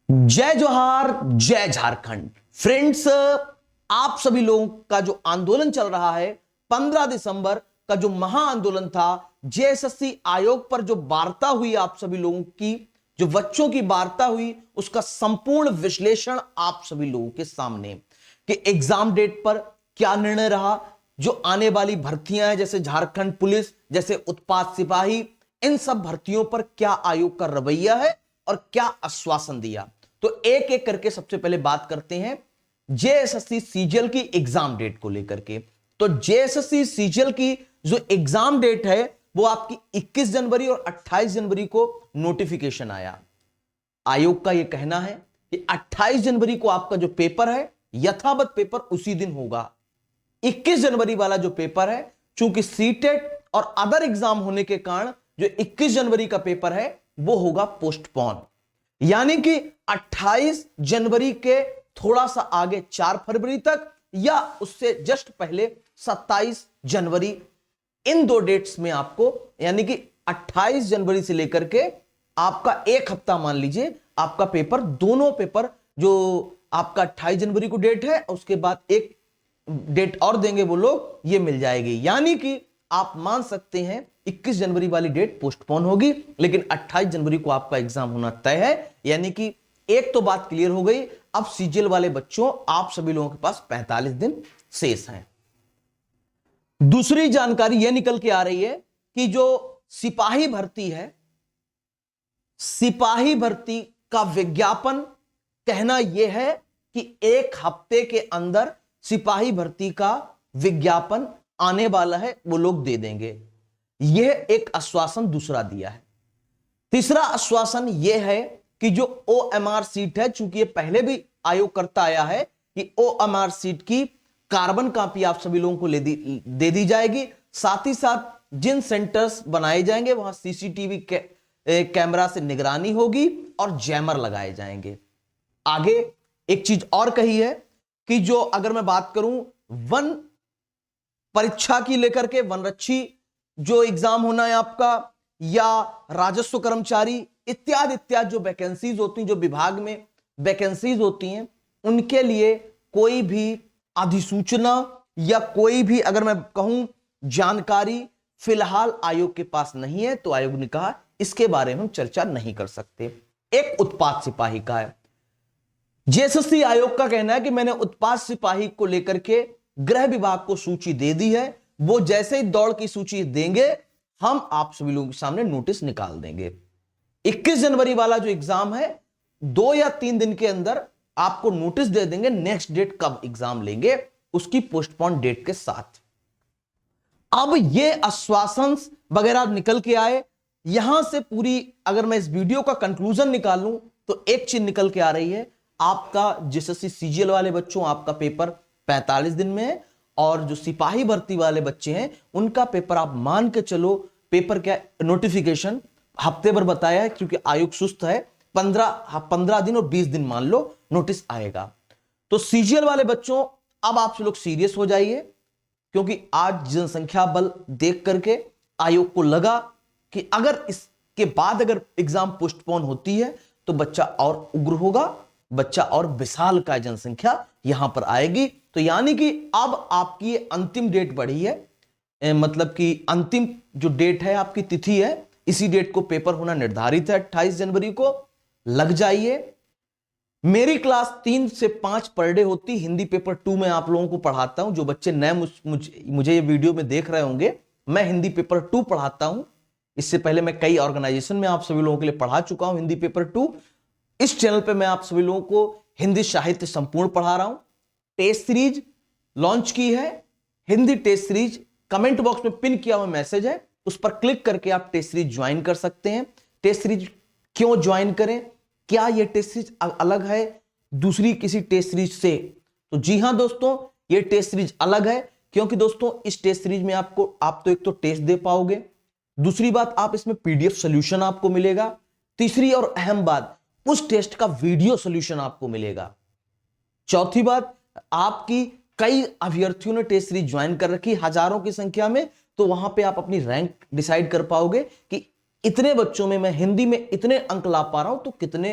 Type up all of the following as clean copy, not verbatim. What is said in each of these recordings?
जय जोहार, जय झारखंड। फ्रेंड्स, आप सभी लोगों का जो आंदोलन चल रहा है, 15 दिसंबर का जो महाआंदोलन था, जेएसएससी आयोग पर जो वार्ता हुई आप सभी लोगों की, जो बच्चों की वार्ता हुई, उसका संपूर्ण विश्लेषण आप सभी लोगों के सामने कि एग्जाम डेट पर क्या निर्णय रहा, जो आने वाली भर्तियां हैं जैसे झारखंड पुलिस, जैसे उत्पाद सिपाही, इन सब भर्तियों पर क्या आयोग का रवैया है और क्या आश्वासन दिया। तो एक एक करके सबसे पहले बात करते हैं जेएसएससी सीजीएल की एग्जाम डेट को लेकर के। तो जेएसएससी सीजीएल की जो एग्जाम डेट है वो आपकी 21 जनवरी और 28 जनवरी को नोटिफिकेशन आया। आयोग का यह कहना है कि 28 जनवरी को आपका जो पेपर है यथावत पेपर उसी दिन होगा। 21 जनवरी वाला जो पेपर है, चूंकि सीटेट और अदर एग्जाम होने के कारण जो 21 जनवरी का पेपर है वो होगा पोस्टपोन, यानी कि 28 जनवरी के थोड़ा सा आगे 4 फरवरी तक या उससे जस्ट पहले 27 जनवरी, इन दो डेट्स में आपको, यानी कि 28 जनवरी से लेकर के आपका एक हफ्ता मान लीजिए आपका पेपर, दोनों पेपर जो आपका 28 जनवरी को डेट है उसके बाद एक डेट और देंगे वो लोग, ये मिल जाएगी। यानी कि आप मान सकते हैं 21 जनवरी वाली डेट पोस्टपोन होगी, लेकिन 28 जनवरी को आपका एग्जाम होना तय है। यानी कि एक तो बात क्लियर हो गई, अब सीजीएल वाले बच्चों आप सभी लोगों के पास 45 दिन शेष हैं। दूसरी जानकारी यह निकल के आ रही है कि जो सिपाही भर्ती है, सिपाही भर्ती का विज्ञापन, कहना यह है कि एक हफ्ते के अंदर सिपाही भर्ती का विज्ञापन आने वाला है, वो लोग दे देंगे। यह एक आश्वासन दूसरा दिया है। तीसरा आश्वासन यह है कि जो ओएमआर सीट है, चूंकि ये पहले भी आयोग करता आया है कि ओएमआर सीट की कार्बन कॉपी आप सभी लोगों को दे दी जाएगी। साथ ही साथ जिन सेंटर्स बनाए जाएंगे वहां सीसीटीवी कैमरा से निगरानी होगी और जैमर लगाए जाएंगे। आगे एक चीज और कही है कि जो अगर मैं बात करूं वन परीक्षा की लेकर के, वनरक्षी जो एग्जाम होना है आपका, या राजस्व कर्मचारी इत्यादि इत्यादि जो वैकेंसीज होती हैं, जो विभाग में वैकेंसीज होती हैं, उनके लिए कोई भी अधिसूचना या कोई भी, अगर मैं कहूं, जानकारी फिलहाल आयोग के पास नहीं है। तो आयोग ने कहा इसके बारे में हम चर्चा नहीं कर सकते। एक उत्पाद सिपाही का है। जेएसएससी आयोग का कहना है कि मैंने उत्पाद सिपाही को लेकर के गृह विभाग को सूची दे दी है, वो जैसे ही दौड़ की सूची देंगे हम आप सभी लोगों के सामने नोटिस निकाल देंगे। 21 जनवरी वाला जो एग्जाम है 2 या 3 दिन के अंदर आपको नोटिस दे देंगे, नेक्स्ट डेट कब एग्जाम लेंगे उसकी पोस्टपोन डेट के साथ। अब ये आश्वासन वगैरह निकल के आए, यहां से पूरी अगर मैं इस वीडियो का कंक्लूजन निकालूं तो एक चीज निकल के आ रही है, आपका जेएसएससी सीजीएल वाले बच्चों आपका पेपर 45 दिन में है, और जो सिपाही भर्ती वाले बच्चे हैं उनका पेपर आप मान के चलो, पेपर क्या नोटिफिकेशन हफ्ते भर बताया है क्योंकि आयोग सुस्त है, 15 दिन और 20 दिन मान लो नोटिस आएगा। तो सीजीएल वाले बच्चों अब आप लोग सीरियस हो जाइए, क्योंकि आज जनसंख्या बल देख करके आयोग को लगा कि अगर इसके बाद अगर एग्जाम पोस्टपोन होती है तो बच्चा और उग्र होगा, बच्चा और विशाल का जनसंख्या यहां पर आएगी। तो यानी कि अब आपकी अंतिम डेट बढ़ी है, मतलब कि अंतिम जो डेट है आपकी तिथि है, इसी डेट को पेपर होना निर्धारित है 28 जनवरी को। लग जाइए। मेरी क्लास 3 से 5 पर डे होती, हिंदी पेपर 2 में आप लोगों को पढ़ाता हूं। जो बच्चे नए मुझे ये वीडियो में देख रहे होंगे, मैं हिंदी पेपर 2 पढ़ाता हूं। इससे पहले मैं कई ऑर्गेनाइजेशन में आप सभी लोगों के लिए पढ़ा चुका हूं हिंदी पेपर 2। इस चैनल पे मैं आप सभी लोगों को हिंदी साहित्य संपूर्ण पढ़ा रहा हूं। टेस्ट सीरीज लॉन्च की है, Hindi test series, comment box में पिन किया हुआ मैसेज है, उस पर क्लिक करके आप टेस्ट सीरीज ज्वाइन कर सकते हैं। टेस्ट सीरीज क्यों ज्वाइन करें, क्या यह टेस्ट सीरीज अलग है दूसरी किसी टेस्ट सीरीज से? तो जी हां दोस्तों, यह टेस्ट सीरीज अलग है, क्योंकि दोस्तों इस टेस्ट सीरीज में आप तो एक तो टेस्ट दे पाओगे, दूसरी बात आप इसमें पीडीएफ सोल्यूशन आपको मिलेगा, तीसरी और अहम बात उस टेस्ट का वीडियो सोल्यूशन आपको मिलेगा, चौथी बात आपकी कई अभ्यर्थियों ने टेस्ट सीरीज ज्वाइन कर रखी हजारों की संख्या में, तो वहां पे आप अपनी रैंक डिसाइड कर पाओगे कि इतने बच्चों में मैं हिंदी में इतने अंक ला पा रहा हूं तो कितने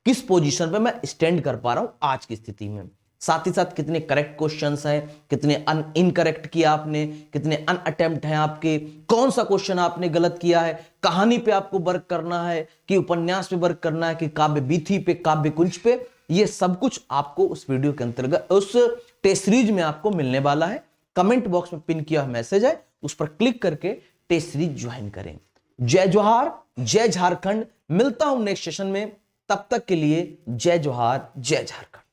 किस पोजीशन पे मैं स्टैंड कर पा रहा हूं आज की स्थिति में। साथ ही साथ कितने करेक्ट क्वेश्चंस हैं, कितने इनकरेक्ट किया आपने, कितने अनअटेम्प्ट हैं आपके, कौन सा क्वेश्चन आपने गलत किया है, कहानी पे आपको वर्क करना है कि उपन्यास पे वर्क करना है कि काव्य बीथी पे, काव्य कुंज पे, ये सब कुछ आपको उस वीडियो के अंतर्गत, उस टेस्ट सीरीज में आपको मिलने वाला है। कमेंट बॉक्स में पिन किया मैसेज है, उस पर क्लिक करके टेस्ट सीरीज ज्वाइन करें। जय जोहार, जय झारखंड। मिलता हूं नेक्स्ट सेशन में, तब तक के लिए जय जोहार, जय झारखंड।